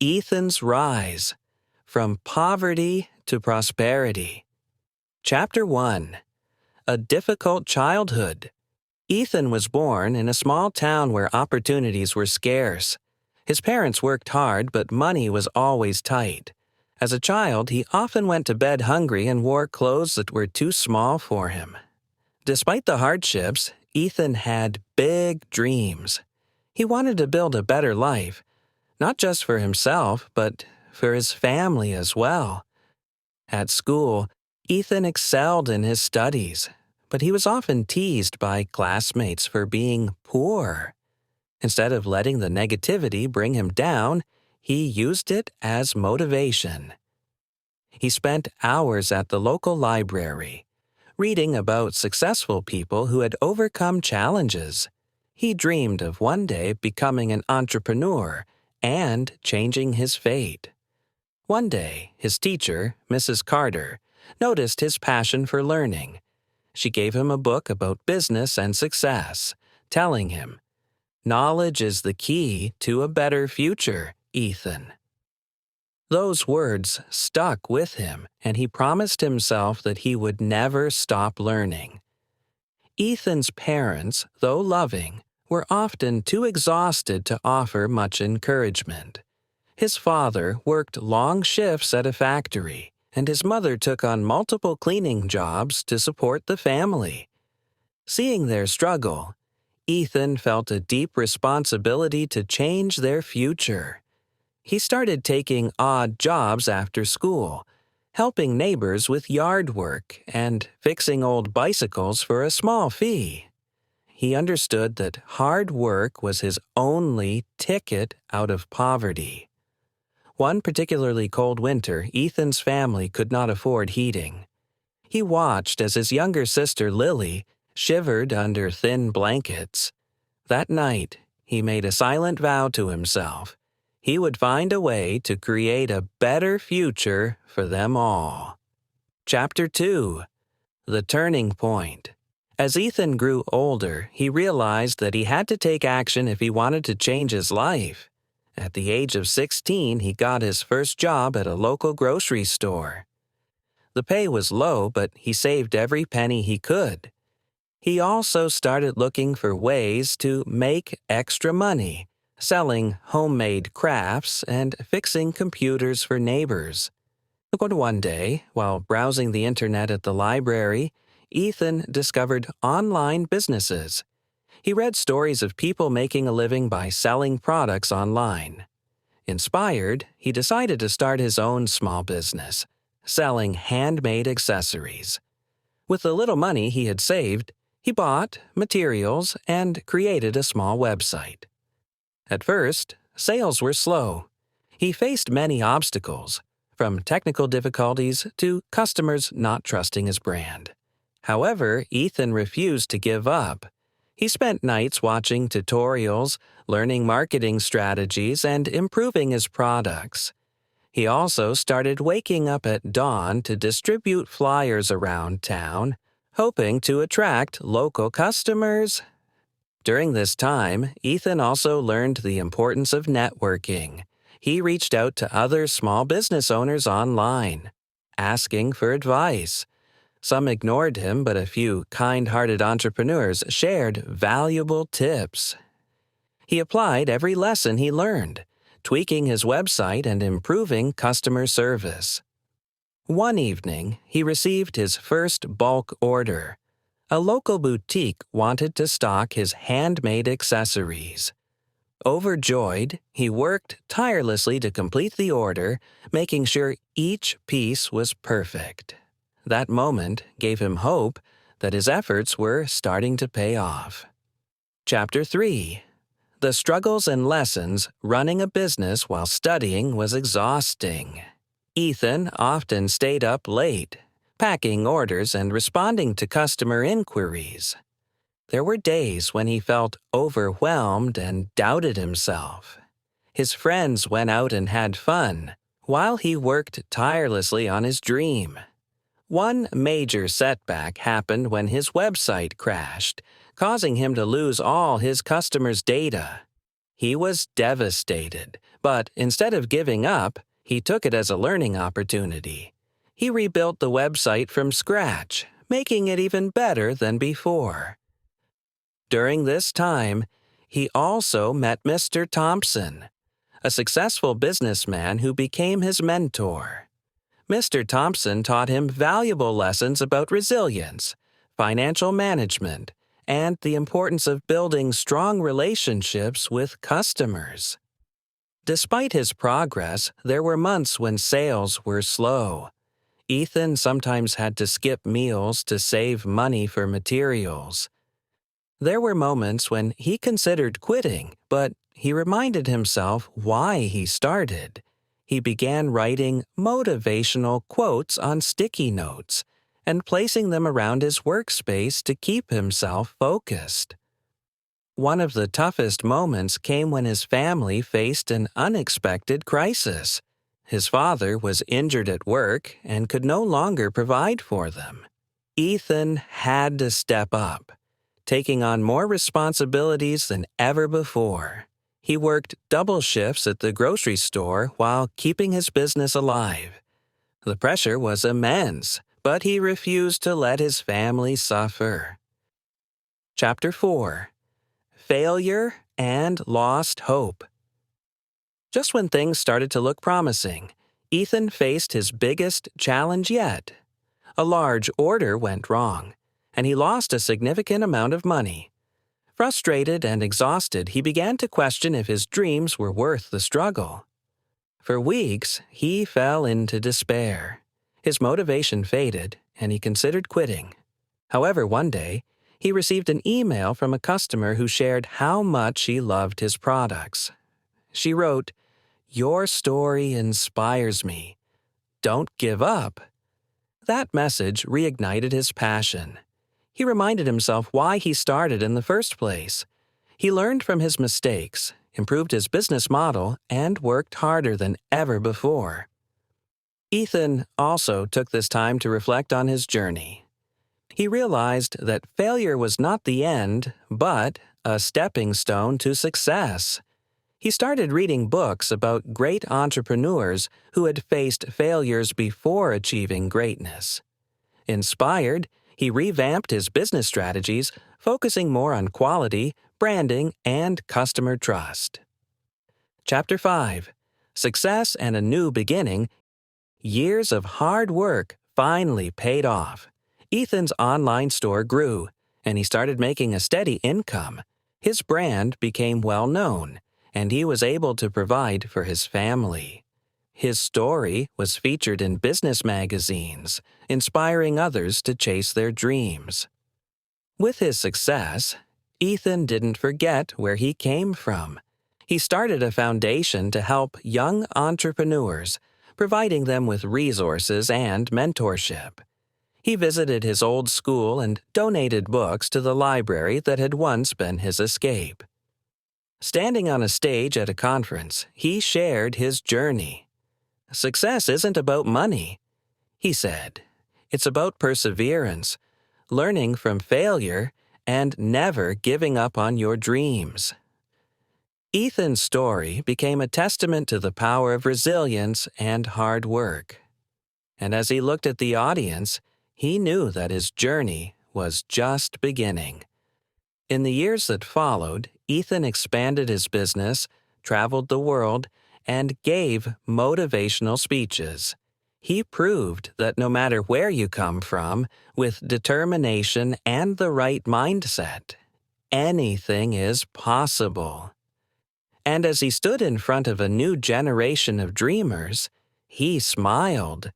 Ethan's Rise, From Poverty to Prosperity. Chapter 1. A Difficult Childhood. Ethan was born in a small town where opportunities were scarce. His parents worked hard, but money was always tight. As a child, he often went to bed hungry and wore clothes that were too small for him. Despite the hardships, Ethan had big dreams. He wanted to build a better life, not just for himself, but for his family as well. At school, Ethan excelled in his studies, but he was often teased by classmates for being poor. Instead of letting the negativity bring him down, he used it as motivation. He spent hours at the local library, reading about successful people who had overcome challenges. He dreamed of one day becoming an entrepreneur and changing his fate. One day, his teacher, Mrs. Carter, noticed his passion for learning. She gave him a book about business and success, telling him, "Knowledge is the key to a better future, Ethan." Those words stuck with him, and he promised himself that he would never stop learning. Ethan's parents, though loving, were often too exhausted to offer much encouragement. His father worked long shifts at a factory, and his mother took on multiple cleaning jobs to support the family. Seeing their struggle, Ethan felt a deep responsibility to change their future. He started taking odd jobs after school, helping neighbors with yard work and fixing old bicycles for a small fee. He understood that hard work was his only ticket out of poverty. One particularly cold winter, Ethan's family could not afford heating. He watched as his younger sister Lily shivered under thin blankets. That night, he made a silent vow to himself. He would find a way to create a better future for them all. Chapter 2. The Turning Point. As Ethan grew older, he realized that he had to take action if he wanted to change his life. At the age of 16, he got his first job at a local grocery store. The pay was low, but he saved every penny he could. He also started looking for ways to make extra money, selling homemade crafts and fixing computers for neighbors. One day, while browsing the internet at the library, Ethan discovered online businesses. He read stories of people making a living by selling products online. Inspired, he decided to start his own small business, selling handmade accessories. With the little money he had saved, he bought materials and created a small website. At first, sales were slow. He faced many obstacles, from technical difficulties to customers not trusting his brand. However, Ethan refused to give up. He spent nights watching tutorials, learning marketing strategies, and improving his products. He also started waking up at dawn to distribute flyers around town, hoping to attract local customers. During this time, Ethan also learned the importance of networking. He reached out to other small business owners online, asking for advice. Some ignored him, but a few kind-hearted entrepreneurs shared valuable tips. He applied every lesson he learned, tweaking his website and improving customer service. One evening, he received his first bulk order. A local boutique wanted to stock his handmade accessories. Overjoyed, he worked tirelessly to complete the order, making sure each piece was perfect. That moment gave him hope that his efforts were starting to pay off. Chapter 3. The struggles and lessons running a business while studying was exhausting. Ethan often stayed up late, packing orders and responding to customer inquiries. There were days when he felt overwhelmed and doubted himself. His friends went out and had fun, while he worked tirelessly on his dream. One major setback happened when his website crashed, causing him to lose all his customers' data. He was devastated, But instead of giving up, he took it as a learning opportunity. He rebuilt the website from scratch, making it even better than before. During this time, he also met Mr. Thompson, a successful businessman who became his mentor. Mr. Thompson taught him valuable lessons about resilience, financial management, and the importance of building strong relationships with customers. Despite his progress, there were months when sales were slow. Ethan sometimes had to skip meals to save money for materials. There were moments when he considered quitting, but he reminded himself why he started. He began writing motivational quotes on sticky notes and placing them around his workspace to keep himself focused. One of the toughest moments came when his family faced an unexpected crisis. His father was injured at work and could no longer provide for them. Ethan had to step up, taking on more responsibilities than ever before. He worked double shifts at the grocery store while keeping his business alive. The pressure was immense, but he refused to let his family suffer. Chapter 4. Failure and Lost Hope. Just when things started to look promising, Ethan faced his biggest challenge yet. A large order went wrong, and he lost a significant amount of money. Frustrated and exhausted, he began to question if his dreams were worth the struggle. For weeks, he fell into despair. His motivation faded, and he considered quitting. However, one day, he received an email from a customer who shared how much she loved his products. She wrote, "Your story inspires me. Don't give up." That message reignited his passion. He reminded himself why he started in the first place. He learned from his mistakes, improved his business model, and worked harder than ever before. Ethan also took this time to reflect on his journey. He realized that failure was not the end, but a stepping stone to success. He started reading books about great entrepreneurs who had faced failures before achieving greatness. Inspired, he revamped his business strategies, focusing more on quality, branding, and customer trust. Chapter 5. Success and a New Beginning. Years of hard work finally paid off. Ethan's online store grew, and he started making a steady income. His brand became well known, and he was able to provide for his family. His story was featured in business magazines, inspiring others to chase their dreams. With his success, Ethan didn't forget where he came from. He started a foundation to help young entrepreneurs, providing them with resources and mentorship. He visited his old school and donated books to the library that had once been his escape. Standing on a stage at a conference, he shared his journey. "Success isn't about money," he said. "It's about perseverance, learning from failure, and never giving up on your dreams." Ethan's story became a testament to the power of resilience and hard work. And as he looked at the audience, he knew that his journey was just beginning. In the years that followed, Ethan expanded his business, traveled the world, and gave motivational speeches. He proved that no matter where you come from, with determination and the right mindset, anything is possible. And as he stood in front of a new generation of dreamers, he smiled,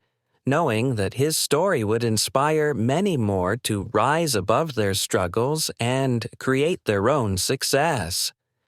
knowing that his story would inspire many more to rise above their struggles and create their own success.